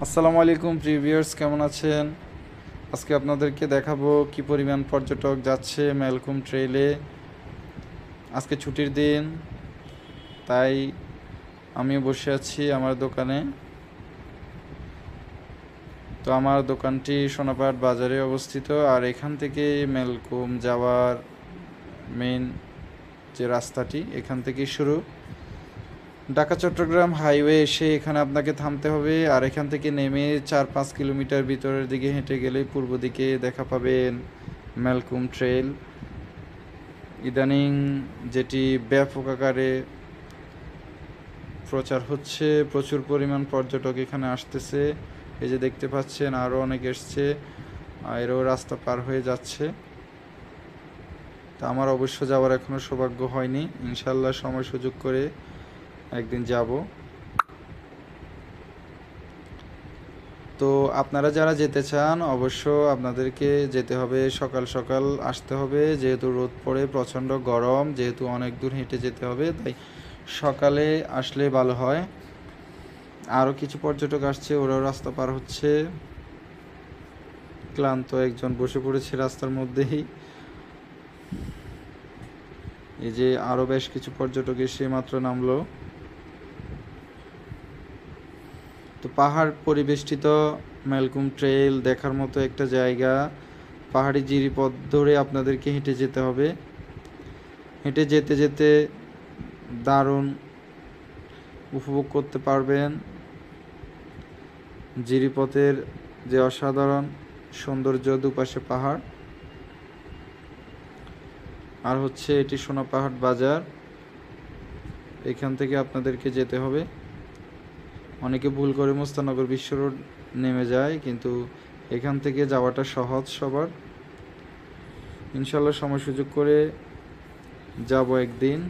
আসসালামু আলাইকুম প্রিভিউয়ার্স, কেমন আছেন? আজকে আপনাদেরকে দেখাবো কি পরিমাণ পর্যটক যাচ্ছে ম্যালকুম ট্রেইলে। আজকে ছুটির দিন, তাই আমি বসে আছি আমার দোকানে। তো আমার দোকানটি সোনাপাহাড় বাজারে অবস্থিত, আর এখান থেকে ম্যালকুম যাওয়ার মেইন যে রাস্তাটি এখান থেকেই শুরু। ঢাকা চট্টগ্রাম হাইওয়ে এসে এখানে আপনাকে থামতে হবে, আর এখান থেকে নেমে 4-5 কিলোমিটার ভিতরের দিকে হেঁটে গেলে পূর্ব দিকে দেখা পাবেন ম্যালকুম ট্রেল। ইদানিং যেটি ব্যাপক আকারে প্রচার হচ্ছে, প্রচুর পরিমাণ পর্যটক এখানে আসতেছে। এই যে দেখতে পাচ্ছেন আরও অনেক এসছে, এরও রাস্তা পার হয়ে যাচ্ছে। তা আমার অবশ্য যাওয়ার এখনও সৌভাগ্য হয়নি, ইনশাল্লাহ সময় সুযোগ করে একদিন যাব। তো আপনারা যারা যেতে চান অবশ্য আপনাদেরকে যেতে হবে সকাল সকাল, আসতে হবে, যেহেতু রোদ পড়ে প্রচণ্ড গরম, যেহেতু অনেক দূর হেঁটে যেতে হবে, তাই সকালে আসলে ভালো হয়। আরও কিছু পর্যটক আসছে, ওরাও রাস্তা পার হচ্ছে। ক্লান্ত একজন বসে পড়েছে রাস্তার মধ্যেই। এই যে আরও বেশ কিছু পর্যটক এসে মাত্র নামলো। তো পাহাড় পরিবেষ্টিত ম্যালকুম ট্রেইল দেখার মতো একটা জায়গা। পাহাড়ি জিরিপথ ধরে আপনাদেরকে হেঁটে যেতে হবে। হেঁটে যেতে যেতে দারুণ উপভোগ করতে পারবেন জিরিপথের যে অসাধারণ সৌন্দর্য, দুপাশে পাহাড়। আর হচ্ছে এটি সোনাপাহাড় বাজার, এখান থেকে আপনাদেরকে যেতে হবে। অনেকে ভুল করে মুস্তানগর বিশ্ব রোড নেমে যায়, কিন্তু এখান থেকে যাওয়াটা সহজ সবার। ইনশাল্লাহ সময় সুযোগ করে যাব একদিন।